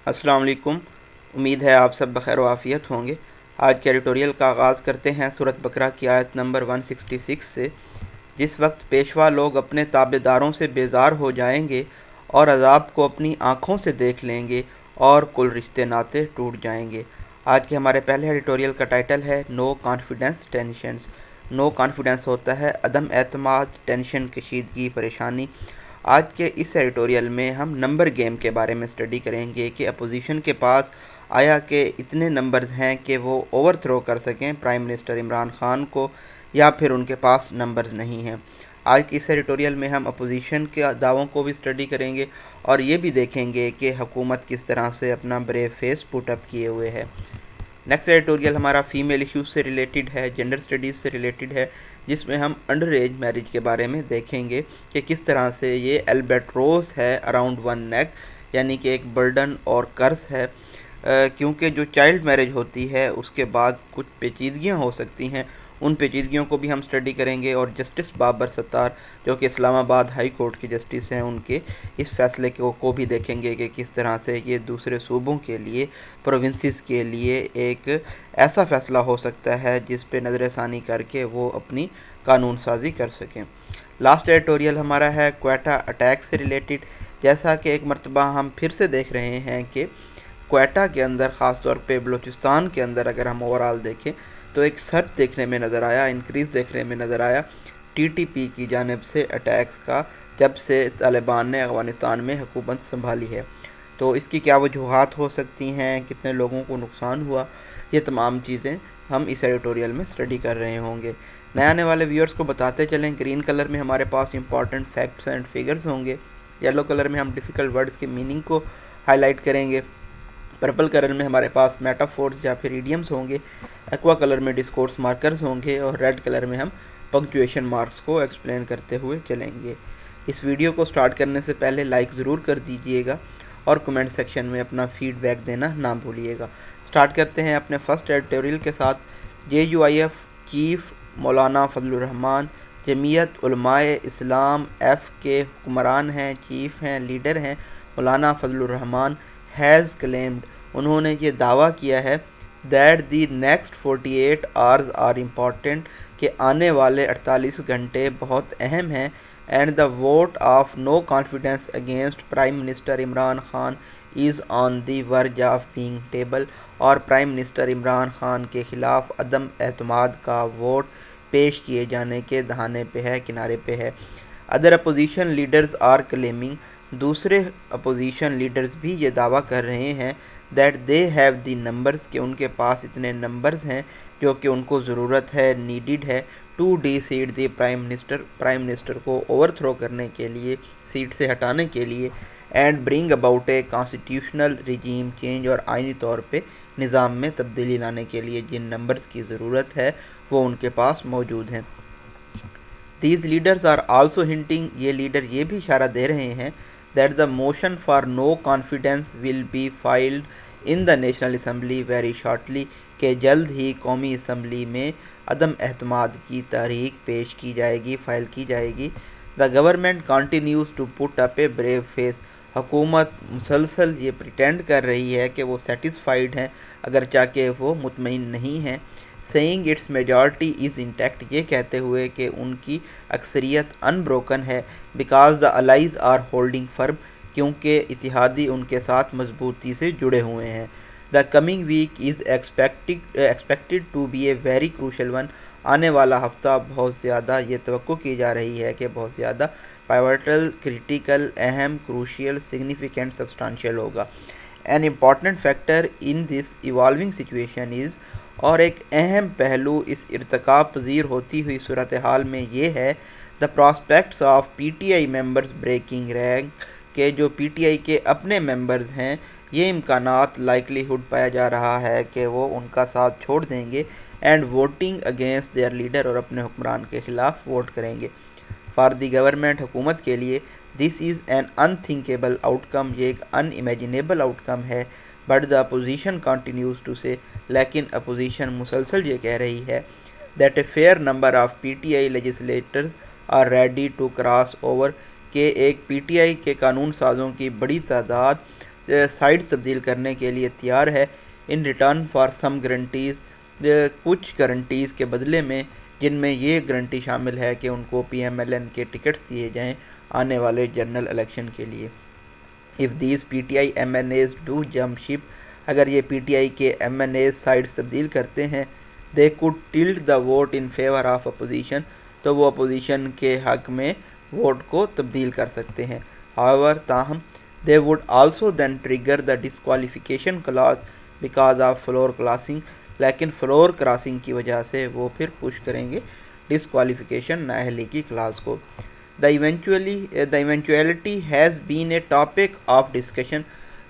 السلام علیکم۔ امید ہے آپ سب بخیر و عافیت ہوں گے۔ آج کے ایڈیٹوریل کا آغاز کرتے ہیں سورۃ بقرہ کی آیت نمبر 166 سے۔ جس وقت پیشوا لوگ اپنے تابع داروں سے بیزار ہو جائیں گے اور عذاب کو اپنی آنکھوں سے دیکھ لیں گے اور کل رشتے ناطے ٹوٹ جائیں گے۔ آج کے ہمارے پہلے ایڈیٹوریل کا ٹائٹل ہے no confidence tensions. No confidence ہوتا ہے عدم اعتماد، ٹینشن، کشیدگی، پریشانی۔ آج کے اس ایڈیٹوریل میں ہم نمبر گیم کے بارے میں اسٹڈی کریں گے کہ اپوزیشن کے پاس آیا کہ اتنے نمبرز ہیں کہ وہ اوور تھرو کر سکیں پرائم منسٹر عمران خان کو، یا پھر ان کے پاس نمبرز نہیں ہیں۔ آج کی اس ایڈیٹوریل میں ہم اپوزیشن کے دعووں کو بھی اسٹڈی کریں گے اور یہ بھی دیکھیں گے کہ حکومت کس طرح سے اپنا بریو فیس پٹ اپ کیے ہوئے ہے۔ نیکسٹ ایڈیٹوریل ہمارا فیمیل ایشوز سے ریلیٹڈ ہے، جنڈر اسٹڈیز سے ریلیٹڈ ہے، جس میں ہم انڈر ایج میرج کے بارے میں دیکھیں گے کہ کس طرح سے یہ البیٹروس ہے اراؤنڈ ون نیک، یعنی کہ ایک برڈن اور قرض ہے، کیونکہ جو چائلڈ میرج ہوتی ہے اس کے بعد کچھ پیچیدگیاں ہو سکتی ہیں، ان پیچیدگیوں کو بھی ہم اسٹڈی کریں گے۔ اور جسٹس بابر ستار جو کہ اسلام آباد ہائی کورٹ کے جسٹس ہیں، ان کے اس فیصلے کو بھی دیکھیں گے کہ کس طرح سے یہ دوسرے صوبوں کے لیے، پروونسز کے لیے ایک ایسا فیصلہ ہو سکتا ہے جس پہ نظر ثانی کر کے وہ اپنی قانون سازی کر سکیں۔ لاسٹ ایڈیٹوریل ہمارا ہے کوئٹہ اٹیک سے ریلیٹڈ۔ جیسا کہ ایک مرتبہ ہم پھر سے دیکھ رہے ہیں کہ کوئٹہ کے اندر، خاص طور پہ بلوچستان کے اندر اگر ہم اوورال دیکھیں تو ایک سرد دیکھنے میں نظر آیا، انکریز دیکھنے میں نظر آیا ٹی ٹی پی کی جانب سے اٹیکس کا، جب سے طالبان نے افغانستان میں حکومت سنبھالی ہے۔ تو اس کی کیا وجوہات ہو سکتی ہیں، کتنے لوگوں کو نقصان ہوا، یہ تمام چیزیں ہم اس ایڈیٹوریل میں اسٹڈی کر رہے ہوں گے۔ نئے آنے والے ویورز کو بتاتے چلیں، گرین کلر میں ہمارے پاس امپورٹنٹ فیکٹس اینڈ فگرز ہوں گے، یلو کلر میں ہم ڈیفیکلٹ ورڈز کے میننگ کو ہائی لائٹ کریں گے، پرپل کلر میں ہمارے پاس میٹافورز یا پھر ایڈیمز ہوں گے، ایکوا کلر میں ڈسکورس مارکرز ہوں گے، اور ریڈ کلر میں ہم پنکچویشن مارکس کو ایکسپلین کرتے ہوئے چلیں گے۔ اس ویڈیو کو سٹارٹ کرنے سے پہلے لائک ضرور کر دیجئے گا اور کمنٹ سیکشن میں اپنا فیڈ بیک دینا نہ بھولیے گا۔ سٹارٹ کرتے ہیں اپنے فرسٹ ایڈیٹوریل کے ساتھ۔ JUIF چیف مولانا فضل الرحمان، جمعیت علماء اسلام ایف کے حکمران ہیں، چیف ہیں، لیڈر ہیں مولانا فضل الرحمان، ہیز کلیمڈ، انہوں نے یہ دعویٰ کیا ہے that the next 48 hours are important, کہ آنے والے 48 گھنٹے بہت اہم ہیں، and the vote of no confidence against prime minister Imran Khan is on the verge of being table, اور پرائم منسٹر عمران خان کے خلاف عدم اعتماد کا ووٹ پیش کیے جانے کے دہانے پہ ہے، کنارے پہ ہے۔ Other opposition leaders are claiming, دوسرے اپوزیشن لیڈرز بھی یہ دعویٰ کر رہے ہیں that they have the numbers, کہ ان کے پاس اتنے نمبرز ہیں جو کہ ان کو ضرورت ہے، نیڈڈ ہے، to deseat the prime minister کو اوور تھرو کرنے کے لیے، سیٹ سے ہٹانے کے لیے، and bring about a constitutional regime change, اور آئینی طور پہ نظام میں تبدیلی لانے کے لیے جن نمبرز کی ضرورت ہے وہ ان کے پاس موجود ہیں۔ These leaders are also hinting, یہ لیڈر یہ بھی اشارہ دے رہے ہیں that the motion for no confidence will be filed in the national assembly very shortly, کہ جلد ہی قومی اسمبلی میں عدم اعتماد کی تحریک پیش کی جائے گی، فائل کی جائے گی۔ The government continues to put up a brave face, حکومت مسلسل یہ پریٹینڈ کر رہی ہے کہ وہ سیٹسفائیڈ ہیں اگرچہ کہ وہ مطمئن نہیں ہیں، saying its majority is intact, یہ کہتے ہوئے کہ ان کی اکثریت ان بروکن ہے، because the allies are holding firm, کیونکہ اتحادی ان کے ساتھ مضبوطی سے جڑے ہوئے ہیں۔ The coming week is expected to be a very crucial one, آنے والا ہفتہ بہت زیادہ یہ توقع کی جا رہی ہے کہ بہت زیادہ پائیوٹل، کریٹیکل، اہم، کروشیل، سگنیفیکنٹ، سبسٹانشیل ہوگا۔ An important factor in this evolving situation is, اور ایک اہم پہلو اس ارتقا پذیر ہوتی ہوئی صورتحال میں یہ ہے، the prospects of P T I members breaking rank, کہ جو پی ٹی آئی کے اپنے ممبرز ہیں یہ امکانات لائکلی ہوڈ پایا جا رہا ہے کہ وہ ان کا ساتھ چھوڑ دیں گے، and voting against their leader, اور اپنے حکمران کے خلاف ووٹ کریں گے۔ فار دی گورنمنٹ، حکومت کے لیے، دس از این ان تھنکیبل آؤٹ کم، یہ ایک ان امیجنیبل آؤٹ کم ہے، but the opposition continues to say, لیکن اپوزیشن مسلسل یہ کہہ رہی ہے that a fair number of P T I legislators are ready to cross over, کہ ایک پی ٹی آئی کے قانون سازوں کی بڑی تعداد سائٹس تبدیل کرنے کے لیے تیار ہے in return for some guarantees, کچھ گارنٹیز کے بدلے میں، جن میں یہ گارنٹی شامل ہے کہ ان کو پی ایم ایل این کے ٹکٹس دیے جائیں آنے والے جنرل الیکشن کے لیے۔ If these P T I MNAs do jump ship, اگر یہ پی ٹی آئی کے ایم این ایز سائڈس تبدیل کرتے ہیں، they could tilt the vote in favour of opposition, تو وہ اپوزیشن کے حق میں ووٹ کو تبدیل کر سکتے ہیں۔ however تاہم they would also then trigger the disqualification clause because of floor crossing، لیکن فلور کراسنگ کی وجہ سے وہ پھر پش کریں گے ڈسکوالیفیکیشن نااہلی کی کلاس کو۔ The eventuality has been a topic of discussion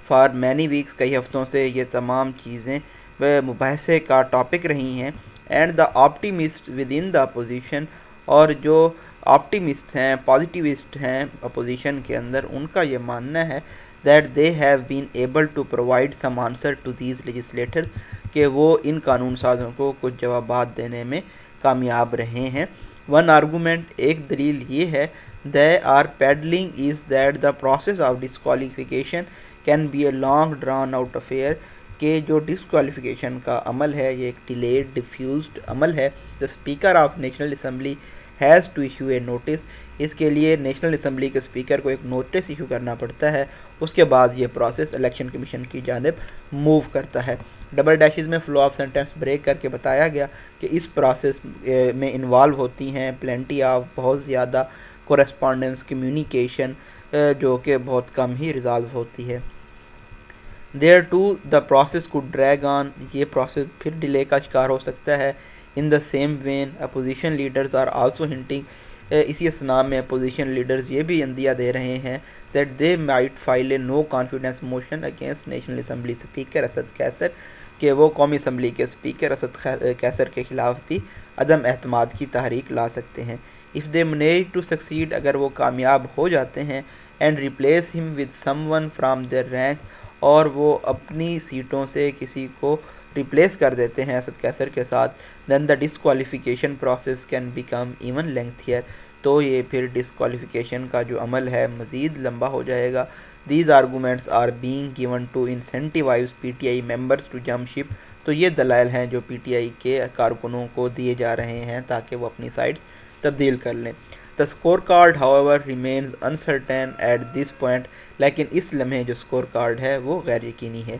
for many weeks، کئی ہفتوں سے یہ تمام چیزیں مباحثے کا ٹاپک رہی ہیں۔ And the optimists within the opposition، اور جو آپٹیمسٹ ہیں، پازیٹیوسٹ ہیں اپوزیشن کے اندر، ان کا یہ ماننا ہے that they have been able to provide some answer to these legislators، کہ وہ ان قانون سازوں کو کچھ جوابات دینے میں کامیاب رہے ہیں۔ ون آرگومنٹ، ایک دلیل یہ ہے they are peddling is that the process of disqualification can be a long drawn out affair، کہ جو ڈسکوالیفیکیشن کا عمل ہے یہ ایک ڈیلیڈ ڈیفیوزڈ عمل ہے۔ the speaker of national assembly has to issue a notice، اس کے لیے نیشنل اسمبلی کے اسپیکر کو ایک نوٹس ایشو کرنا پڑتا ہے، اس کے بعد یہ پروسیس الیکشن کمیشن کی جانب موو کرتا ہے۔ ڈبل ڈیشز میں فلو آف سینٹنس بریک کر کے بتایا گیا کہ اس پروسیس میں انوالو ہوتی ہیں پلینٹی آف، بہت زیادہ کورسپونڈنس، کمیونیکیشن، جو کہ بہت کم ہی ریزالو ہوتی ہے۔ دیر ٹو دا پروسیس کو ڈریگ آن، یہ پروسیس پھر ڈیلے کا شکار ہو سکتا ہے۔ In the same vein opposition leaders are also hunting, اسی اسنا میں اپوزیشن لیڈرز یہ بھی عندیہ دے رہے ہیں that they might file a no confidence motion against national assembly speaker Asad Qaiser, کہ وہ قومی اسمبلی کے اسپیکر اسد قیصر کے خلاف بھی عدم اعتماد کی تحریک لا سکتے ہیں۔ If they manage to succeed, اگر وہ کامیاب ہو جاتے ہیں، and replace him with someone from their rank, اور وہ اپنی سیٹوں سے کسی کو ریپلیس کر دیتے ہیں اسد قیصر کے ساتھ، then the disqualification process can become even lengthier, تو یہ پھر ڈسکوالیفیکیشن کا جو عمل ہے مزید لمبا ہو جائے گا۔ These arguments are being given to incentivise P T I members to jump ship, تو یہ دلائل ہیں جو پی ٹی آئی کے کارکنوں کو دیے جا رہے ہیں تاکہ وہ اپنی سائٹس تبدیل کر لیں۔ The score card however remains uncertain at this point، لیکن اس لمحے جو اسکور کارڈ ہے وہ غیر یقینی ہے۔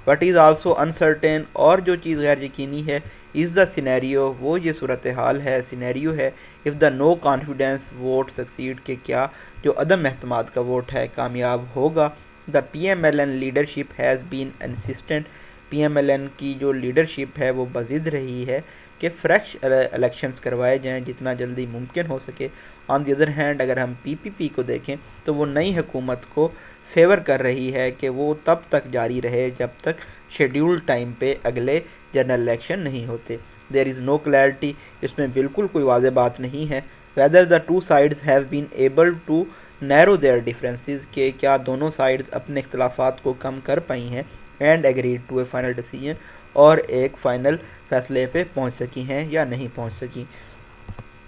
What is also uncertain، اور جو چیز غیر یقینی ہے، is the scenario، وہ یہ صورتحال ہے، سینیریو ہے، if the no confidence vote succeed، کہ کیا جو عدم اعتماد کا ووٹ ہے کامیاب ہوگا۔ the PMLN leadership has been insistent، P M L N کی جو لیڈرشپ ہے وہ بضد رہی ہے کہ فریش الیکشنز کروائے جائیں جتنا جلدی ممکن ہو سکے۔ آن دی ادر ہینڈ اگر ہم پی پی پی کو دیکھیں تو وہ نئی حکومت کو فیور کر رہی ہے کہ وہ تب تک جاری رہے جب تک شیڈیول ٹائم پہ اگلے جنرل الیکشن نہیں ہوتے۔ دیر از نو کلیئرٹی، اس میں بالکل کوئی واضح بات نہیں ہے۔ Whether the two sides have been able to narrow their differences, کہ کیا دونوں سائڈز اپنے اختلافات کو کم کر پائی ہیں، and agreed to a final decision, اور ایک فائنل فیصلے پہ پہنچ سکی ہیں یا نہیں پہنچ سکی۔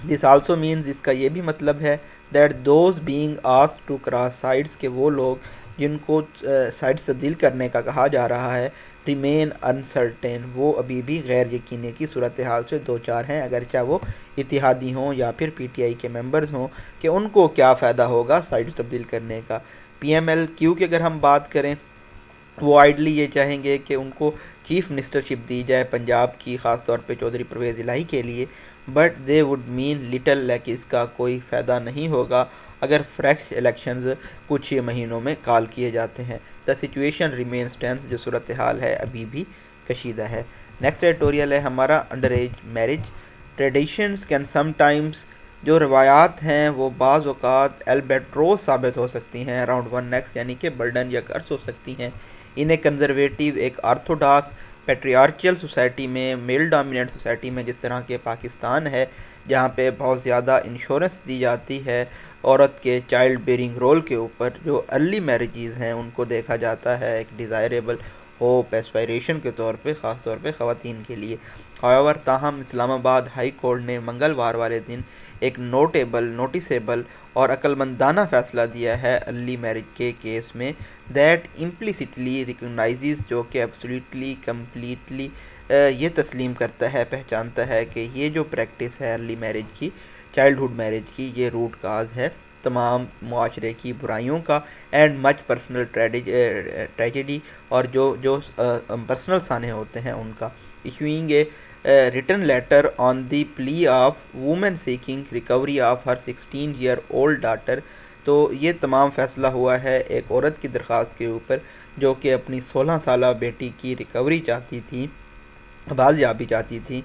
دس آلسو مینز، اس کا یہ بھی مطلب ہے that those being asked to cross sides, کہ وہ لوگ جن کو سائڈس تبدیل کرنے کا کہا جا رہا ہے، ریمین انسرٹین، وہ ابھی بھی غیر یقینی کی صورتحال سے دو چار ہیں، اگرچہ وہ اتحادی ہوں یا پھر پی ٹی آئی کے ممبرز ہوں، کہ ان کو کیا فائدہ ہوگا سائڈس تبدیل کرنے کا۔ پی ایم ایل کیو کی اگر ہم بات کریں، وہ آئیڈلی یہ چاہیں گے کہ ان کو چیف منسٹرشپ دی جائے پنجاب کی، خاص طور پہ چودھری پرویز الہی کے لیے، but they would mean little, لیکن اس کا کوئی فائدہ نہیں ہوگا اگر فریش الیکشنز کچھ ہی مہینوں میں کال کیے جاتے ہیں۔ دا سچویشن ریمینز ٹینس، جو صورتحال ہے ابھی بھی کشیدہ ہے۔ نیکسٹ ایڈیٹوریل ہے ہمارا under age marriage, traditions can sometimes, جو روایات ہیں وہ بعض اوقات البیٹروس ثابت ہو سکتی ہیں، اراؤنڈ ون نیکس، یعنی کہ برڈن یا قرض ہو سکتی ہیں۔ انہیں کنزرویٹیو، ایک آرتھوڈاکس پیٹریارچل سوسائٹی میں، میل ڈومیننٹ سوسائٹی میں جس طرح کے پاکستان ہے، جہاں پہ بہت زیادہ انشورنس دی جاتی ہے عورت کے چائلڈ بیئرنگ رول کے اوپر، جو ارلی میرجز ہیں ان کو دیکھا جاتا ہے ایک ڈیزائریبل، ہوپ ایسپائریشن کے طور پہ، خاص طور پہ خواتین کے لیے۔ however تاہم اسلام آباد ہائی کورٹ نے منگلوار والے دن ایک نوٹیسیبل اور عقلمندانہ فیصلہ دیا ہے ارلی میرج کے کیس میں، دیٹ امپلیسٹلی ریکگنائزز، جو کہ ایبسلیوٹلی کمپلیٹلی یہ تسلیم کرتا ہے، پہچانتا ہے کہ یہ جو پریکٹس ہے ارلی میرج کی، چائلڈ ہوڈ میرج کی، یہ روٹ کاز ہے تمام معاشرے کی برائیوں کا، اینڈ مچ پرسنل ٹریجڈی، اور جو پرسنل سانے ہوتے ہیں ان کا۔ Issuing a written letter on the plea of woman seeking recovery of her 16-year-old daughter, تو یہ تمام فیصلہ ہوا ہے ایک عورت کی درخواست کے اوپر جو کہ اپنی 16 سالہ بیٹی کی ریکوری چاہتی تھی، بازیابی چاہتی تھی،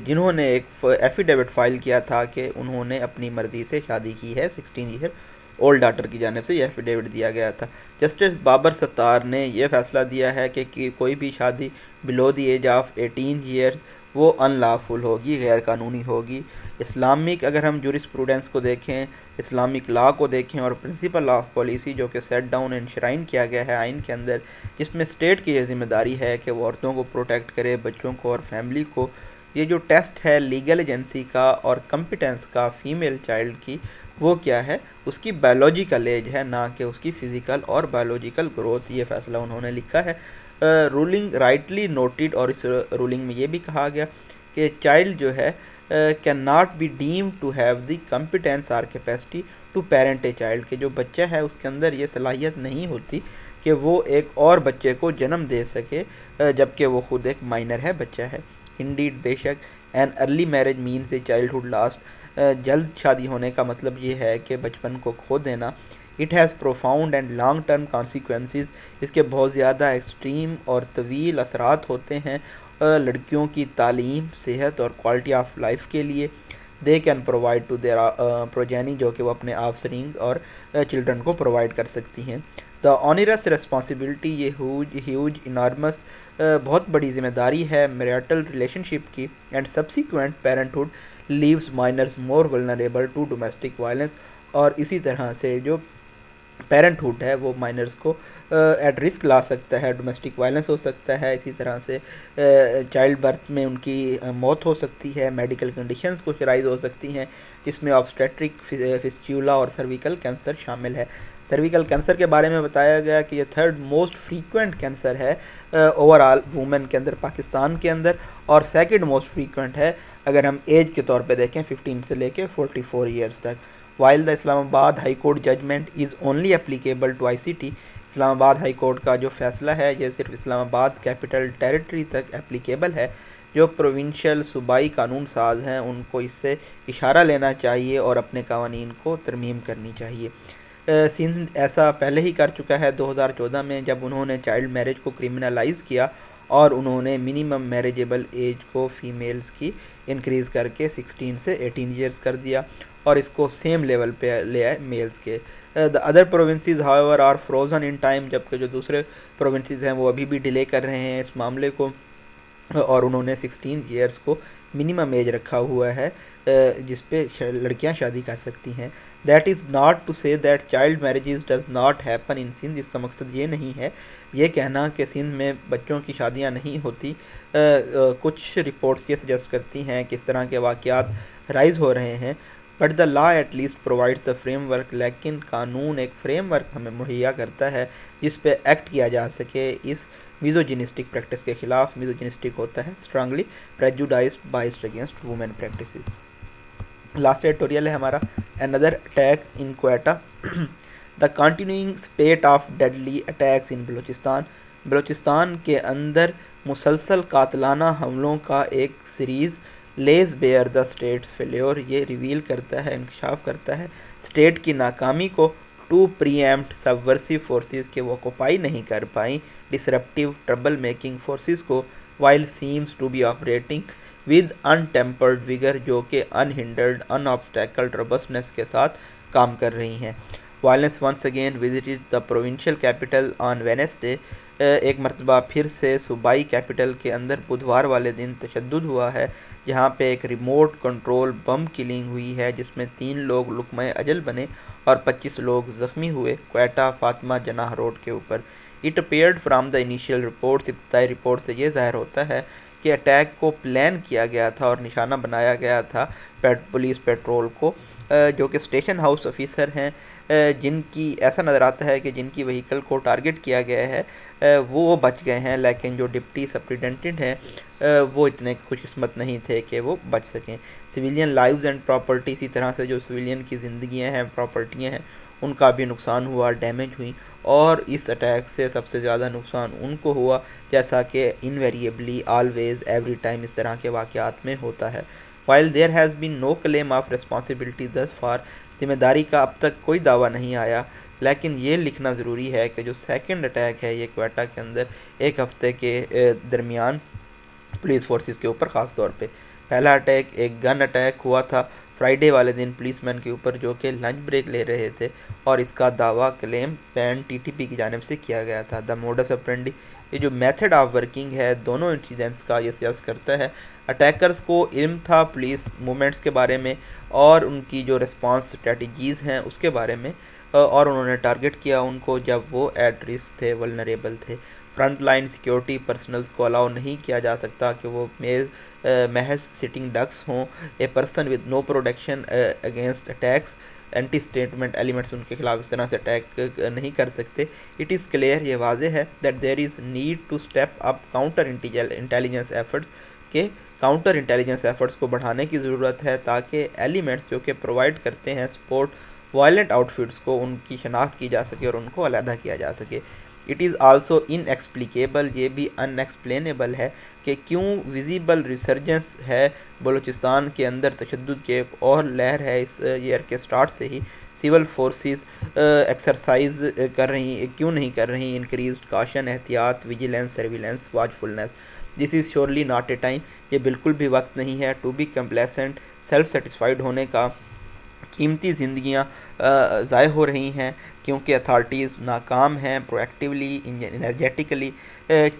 جنہوں نے ایک ایفیڈیوٹ فائل کیا تھا کہ انہوں نے اپنی مرضی سے شادی کی ہے۔ 16-year-old ڈاٹر کی جانب سے یہ ایفیڈیوٹ دیا گیا تھا۔ جسٹس بابر ستار نے یہ فیصلہ دیا ہے کہ کوئی بھی شادی بلو دی ایج آف 18 ایئرز وہ ان لافل ہوگی، غیر قانونی ہوگی۔ اسلامک اگر ہم جورسپروڈنس کو دیکھیں، اسلامک لا کو دیکھیں اور پرنسپل آف پالیسی جو کہ سیٹ ڈاؤن انشرائن کیا گیا ہے آئین کے اندر، جس میں اسٹیٹ کی یہ ذمہ داری ہے کہ وہ عورتوں کو پروٹیکٹ کرے، بچوں کو اور فیملی کو۔ یہ جو ٹیسٹ ہے لیگل ایجنسی کا اور کمپیٹنس کا فیمیل چائلڈ کی، وہ کیا ہے؟ اس کی بائیولوجیکل ایج ہے، نہ کہ اس کی فزیکل اور بائیولوجیکل گروتھ۔ یہ فیصلہ انہوں نے لکھا ہے۔ رولنگ رائٹلی نوٹڈ، اور اس رولنگ میں یہ بھی کہا گیا کہ چائلڈ جو ہے can not be deemed to have the competence or capacity to parent a child, کہ جو بچہ ہے اس کے اندر یہ صلاحیت نہیں ہوتی کہ وہ ایک اور بچے کو جنم دے سکے، جبکہ وہ خود ایک مائنر ہے، بچہ ہے۔ انڈیڈ، بے شک، an early marriage means a childhood lost, جلد شادی ہونے کا مطلب یہ ہے کہ بچپن کو کھو دینا۔ It has profound and long term consequences, اس کے بہت زیادہ ایکسٹریم اور طویل اثرات ہوتے ہیں لڑکیوں کی تعلیم، صحت اور کوالٹی آف لائف کے لیے۔ They can provide to their progeny, جو کہ وہ اپنے آفسپرنگ اور چلڈرن کو پرووائڈ کر سکتی ہیں۔ دا آنرس ریسپانسبلٹی، یہ ہیوج انارمس بہت بڑی ذمہ داری ہے میریٹل ریلیشن شپ کی، and subsequent parenthood leaves minors more vulnerable to domestic violence, اور اسی طرح سے جو پیرنٹہڈ ہے وہ مائنرز کو ایٹ رسک لا سکتا ہے، ڈومیسٹک وائلنس ہو سکتا ہے، اسی طرح سے چائلڈ برتھ میں ان کی موت ہو سکتی ہے، میڈیکل کنڈیشنز کچھ رائز ہو سکتی ہیں جس میں آبسٹیٹرک، فسچولا اور سرویکل کینسر شامل ہے۔ سرویکل کینسر کے بارے میں بتایا گیا کہ یہ تھرڈ موسٹ فریکوینٹ کینسر ہے اوور آل وومن کے اندر، پاکستان کے اندر، اور سیکنڈ موسٹ فریکوینٹ ہے اگر ہم ایج کے طور پہ دیکھیں 15 سے لے کے 44 ایئرس تک۔ While the Islamabad high court judgment is only applicable to I C T, Islamabad high court کا جو فیصلہ ہے یہ صرف اسلام آباد کیپٹل ٹیریٹری تک اپلیکیبل ہے۔ جو پروونشل صوبائی قانون ساز ہیں ان کو اس سے اشارہ لینا چاہیے اور اپنے قوانین کو ترمیم کرنی چاہیے۔ سندھ ایسا پہلے ہی کر چکا ہے 2014 میں، جب انہوں نے چائلڈ میرج کو کرمنلائز کیا اور انہوں نے منیمم میریجیبل ایج کو فیمیلز کی انکریز کر کے 16 سے 18 ایئرز کر دیا، اور اس کو سیم لیول پہ لے آئے میلز کے۔ The other provinces however are frozen in time, جبکہ جو دوسرے پروونسز ہیں وہ ابھی بھی ڈیلے کر رہے ہیں اس معاملے کو، اور انہوں نے 16 ایئرز کو منیمم ایج رکھا ہوا ہے جس پہ لڑکیاں شادی کر سکتی ہیں۔ That is not to say that child marriages does not happen in Sindh, اس کا مقصد یہ نہیں ہے یہ کہنا کہ سندھ میں بچوں کی شادیاں نہیں ہوتی۔ کچھ رپورٹس یہ سجیسٹ کرتی ہیں کہ اس طرح کے واقعات رائز ہو رہے ہیں، but the law at least provides the framework, لیکن قانون ایک فریم ورک ہمیں مہیا کرتا ہے جس پہ ایکٹ کیا جا سکے اس میزوجنسٹک پریکٹس کے خلاف۔ میزوجنسٹک ہوتا ہے strongly prejudiced biased against women practices. Last editorial ہے ہمارا اندر attack in Quetta, the continuing spate of deadly attacks in Balochistan, Balochistan کے اندر مسلسل قاتلانہ حملوں کا ایک series lays bare the state's failure, یہ ریویل کرتا ہے، انکشاف کرتا ہے اسٹیٹ کی ناکامی کو ٹو پری ایمپٹ سبورسیو فورسز کے وہ آکوپائی نہیں کر پائیں ڈسرپٹیو ٹربل میکنگ فورسز کو، while seems to be operating with untempered vigour, جو کہ انہنڈرڈ ان آبسٹیکلڈ روبسٹنس کے ساتھ کام کر رہی ہیں۔ Violence once again visited the provincial capital on Wednesday, ایک مرتبہ پھر سے صوبائی کیپٹل کے اندر بدھوار والے دن تشدد ہوا ہے، جہاں پہ ایک ریموٹ کنٹرول بم کلنگ ہوئی ہے جس میں 3 لوگ لقمہ اجل بنے اور 25 لوگ زخمی ہوئے، کوئٹہ فاطمہ جناح روڈ کے اوپر۔ It appeared from the initial reports, ابتدائی رپورٹ سے یہ ظاہر ہوتا ہے کہ اٹیک کو پلان کیا گیا تھا اور نشانہ بنایا گیا تھا پولیس پیٹرول کو، جو کہ اسٹیشن ہاؤس آفیسر ہیں، جن کی ایسا نظر آتا ہے کہ جن کی وہیکل کو ٹارگٹ کیا گیا ہے وہ بچ گئے ہیں، لیکن جو ڈپٹی سپرنٹینڈنٹ ہیں وہ اتنے خوش قسمت نہیں تھے کہ وہ بچ سکیں۔ سویلین لائیوز اینڈ پراپرٹی، اسی طرح سے جو سویلین کی زندگیاں ہیں، پراپرٹیاں ہیں، ان کا بھی نقصان ہوا، ڈیمیج ہوئی، اور اس اٹیک سے سب سے زیادہ نقصان ان کو ہوا، جیسا کہ انویریبلی آلویز ایوری ٹائم اس طرح کے واقعات میں ہوتا ہے۔ while there has been no claim of responsibility thus far، ذمہ داری کا اب تک کوئی دعویٰ نہیں آیا، لیکن یہ لکھنا ضروری ہے کہ جو سیکنڈ اٹیک ہے یہ کوئٹہ کے اندر ایک ہفتے کے درمیان پولیس فورسز کے اوپر خاص طور پہ، پہلا اٹیک ایک گن اٹیک ہوا تھا فرائیڈے والے دن پولیس مین کے اوپر جو کہ لنچ بریک لے رہے تھے، اور اس کا دعویٰ کلیم پین ٹی ٹی پی کی جانب سے کیا گیا تھا۔ دا موڈس اپرینڈی، یہ جو میتھڈ آف ورکنگ ہے دونوں انسیڈنٹس کا، یہ سجیسٹ کرتا ہے اٹیکرز کو علم تھا پولیس موومنٹس کے بارے میں اور ان کی جو رسپانس اسٹریٹجیز ہیں اس کے بارے میں، اور انہوں نے ٹارگٹ کیا ان کو جب وہ ایٹ رسک تھے، ولنریبل تھے۔ فرنٹ لائن سیکیورٹی پرسنلز کو الاؤ نہیں کیا جا سکتا کہ وہ محض سٹنگ ڈکس ہوں، a person with no protection against attacks, anti statement elements ان کے خلاف اس طرح سے اٹیک نہیں کر سکتے۔ اٹ از کلیئر، یہ واضح ہے، that there is need to step up counter intelligence effort, کہ کاؤنٹر انٹیلیجنس ایفرٹس کو بڑھانے کی ضرورت ہے تاکہ ایلیمنٹس جو کہ پرووائڈ کرتے ہیں سپورٹ وائلنٹ آؤٹ فٹس کو، ان کی شناخت کی جا سکے اور ان کو علیحدہ کیا جا سکے۔ اٹ از آلسو ان ایکسپلیکیبل، یہ بھی ان ایکسپلینیبل ہے کہ کیوں ویزیبل ریسرجنس ہے بلوچستان کے اندر تشدد کی ایک اور لہر ہے اس ایئر کے سٹارٹ سے ہی، سول فورسز ایکسرسائز کر رہی، کیوں نہیں کر رہی انکریزڈ کاشن، احتیاط، vigilance, surveillance, watchfulness. This is surely not a time, یہ بالکل بھی وقت نہیں ہے to be complacent, self satisfied ہونے کا۔ قیمتی زندگیاں ضائع ہو رہی ہیں کیونکہ اتھارٹیز ناکام ہیں پرو ایکٹیولی انرجیٹیکلی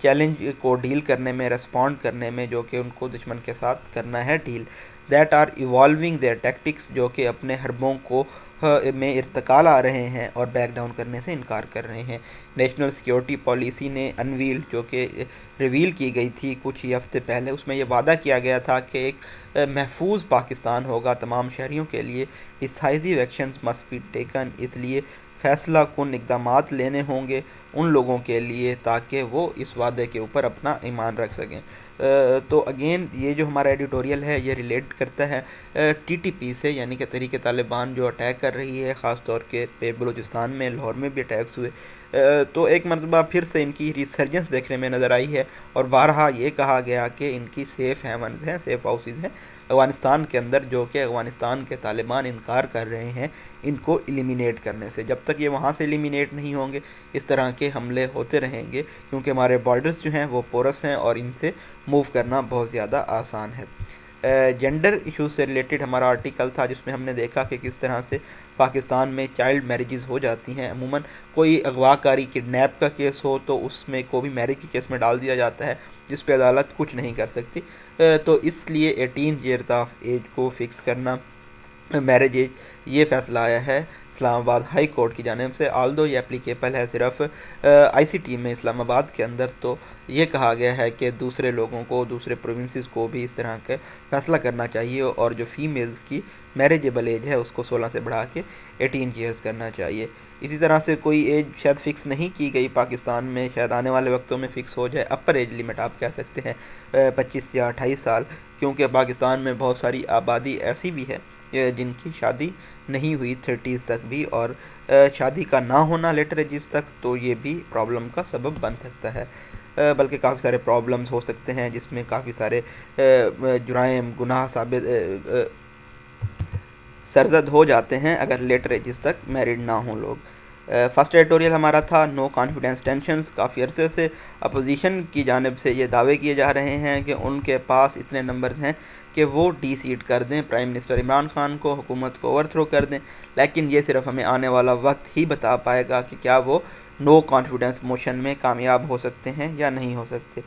چیلنج کو ڈیل کرنے میں، رسپونڈ کرنے میں، جو کہ ان کو دشمن کے ساتھ کرنا ہے deal. That are evolving their tactics, جو کہ اپنے حربوں کو میں ارتقا لا رہے ہیں اور بیک ڈاؤن کرنے سے انکار کر رہے ہیں۔ نیشنل سیکیورٹی پالیسی نے انویل، جو کہ ریویل کی گئی تھی کچھ ہی ہفتے پہلے، اس میں یہ وعدہ کیا گیا تھا کہ ایک محفوظ پاکستان ہوگا تمام شہریوں کے لیے۔ ڈیسائزیو ایکشنز مسٹ بی ٹیکن، اس لیے فیصلہ کن اقدامات لینے ہوں گے ان لوگوں کے لیے تاکہ وہ اس وعدے کے اوپر اپنا ایمان رکھ سکیں۔ تو اگین یہ جو ہمارا ایڈیٹوریل ہے یہ ریلیٹ کرتا ہے ٹی ٹی پی سے، یعنی کہ تحریک طالبان جو اٹیک کر رہی ہے، خاص طور کے پہ بلوچستان میں، لاہور میں بھی اٹیکس ہوئے، تو ایک مرتبہ پھر سے ان کی ریسرجنس دیکھنے میں نظر آئی ہے، اور بارہا یہ کہا گیا کہ ان کی سیف ہیونز ہیں، سیف ہاؤسز ہیں افغانستان کے اندر، جو کہ افغانستان کے طالبان انکار کر رہے ہیں ان کو ایلیمینیٹ کرنے سے۔ جب تک یہ وہاں سے ایلیمینیٹ نہیں ہوں گے اس طرح کے حملے ہوتے رہیں گے، کیونکہ ہمارے بارڈرز جو ہیں وہ پورس ہیں اور ان سے موو کرنا بہت زیادہ آسان ہے۔ جینڈر ایشوز سے ریلیٹڈ ہمارا آرٹیکل تھا جس میں ہم نے دیکھا کہ کس طرح سے پاکستان میں چائلڈ میریجز ہو جاتی ہیں، عموماً کوئی اغوا کاری کڈنیپ کا کیس ہو تو اس میں کو بھی میرج کے کیس میں ڈال دیا جاتا ہے جس پہ عدالت کچھ نہیں کر سکتی، تو اس لیے 18 ایئرز آف ایج کو فکس کرنا، میرج ایج، یہ فیصلہ آیا ہے اسلام آباد ہائی کورٹ کی جانب سے۔ آلدو یہ اپلیکیبل ہے صرف آئی سی ٹی میں اسلام آباد کے اندر، تو یہ کہا گیا ہے کہ دوسرے لوگوں کو، دوسرے پروونسز کو بھی اس طرح کا فیصلہ کرنا چاہیے، اور جو فیمیلز کی میریجیبل ایج ہے اس کو 16 سے بڑھا کے 18 ایئرز کرنا چاہیے۔ اسی طرح سے کوئی ایج شاید فکس نہیں کی گئی پاکستان میں، شاید آنے والے وقتوں میں فکس ہو جائے، اپر ایج لمٹ آپ کہہ سکتے ہیں 25 یا 28 سال، کیونکہ پاکستان میں بہت ساری آبادی ایسی بھی ہے جن کی شادی نہیں ہوئی 30s تک بھی، اور شادی کا نہ ہونا لیٹر ایجز تک، تو یہ بھی پرابلم کا سبب بن سکتا ہے، بلکہ کافی سارے پرابلمز ہو سکتے ہیں جس میں کافی سارے جرائم، گناہ ثابت سرزد ہو جاتے ہیں اگر لیٹر ایجز تک میرڈ نہ ہوں لوگ۔ فرسٹ ایڈیٹوریل ہمارا تھا نو کانفیڈنس ٹینشنز۔ کافی عرصے سے اپوزیشن کی جانب سے یہ دعوے کیے جا رہے ہیں کہ ان کے پاس اتنے نمبرز ہیں کہ وہ ڈی سیٹ کر دیں پرائم منسٹر عمران خان کو، حکومت کو اوور تھرو کر دیں، لیکن یہ صرف ہمیں آنے والا وقت ہی بتا پائے گا کہ کیا وہ نو کانفیڈنس موشن میں کامیاب ہو سکتے ہیں یا نہیں ہو سکتے۔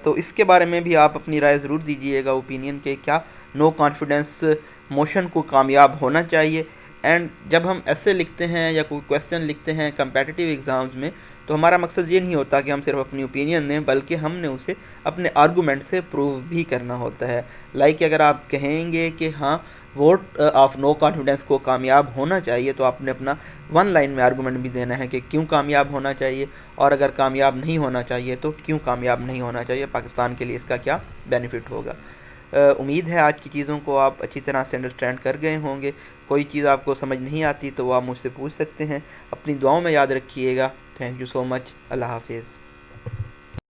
تو اس کے بارے میں بھی آپ اپنی رائے ضرور دیجیے گا، اوپینین، کہ کیا نو کانفیڈنس موشن کو کامیاب ہونا چاہیے۔ اینڈ جب ہم ایسے لکھتے ہیں یا کوئی کویسچن لکھتے ہیں کمپیٹیٹیو ایگزامز میں، تو تو ہمارا مقصد یہ نہیں ہوتا کہ ہم صرف اپنی اوپینین دیں، بلکہ ہم نے اسے اپنے آرگومنٹ سے پروو بھی کرنا ہوتا ہے. لائک اگر آپ کہیں گے کہ ہاں ووٹ آف نو کانفیڈنس کو کامیاب ہونا چاہیے، تو آپ نے اپنا ون لائن میں آرگومنٹ بھی دینا ہے کہ کیوں کامیاب ہونا چاہیے، اور اگر کامیاب نہیں ہونا چاہیے تو کیوں کامیاب نہیں ہونا چاہیے، پاکستان کے لیے اس کا کیا بینیفٹ ہوگا. امید ہے آج کی چیزوں کو آپ اچھی طرح سے انڈرسٹینڈ کر گئے ہوں گے. کوئی چیز آپ کو سمجھ نہیں آتی تو وہ آپ مجھ سے پوچھ سکتے ہیں. اپنی دعاؤں میں یاد رکھیے گا. تھینک یو سو مچ. اللہ حافظ.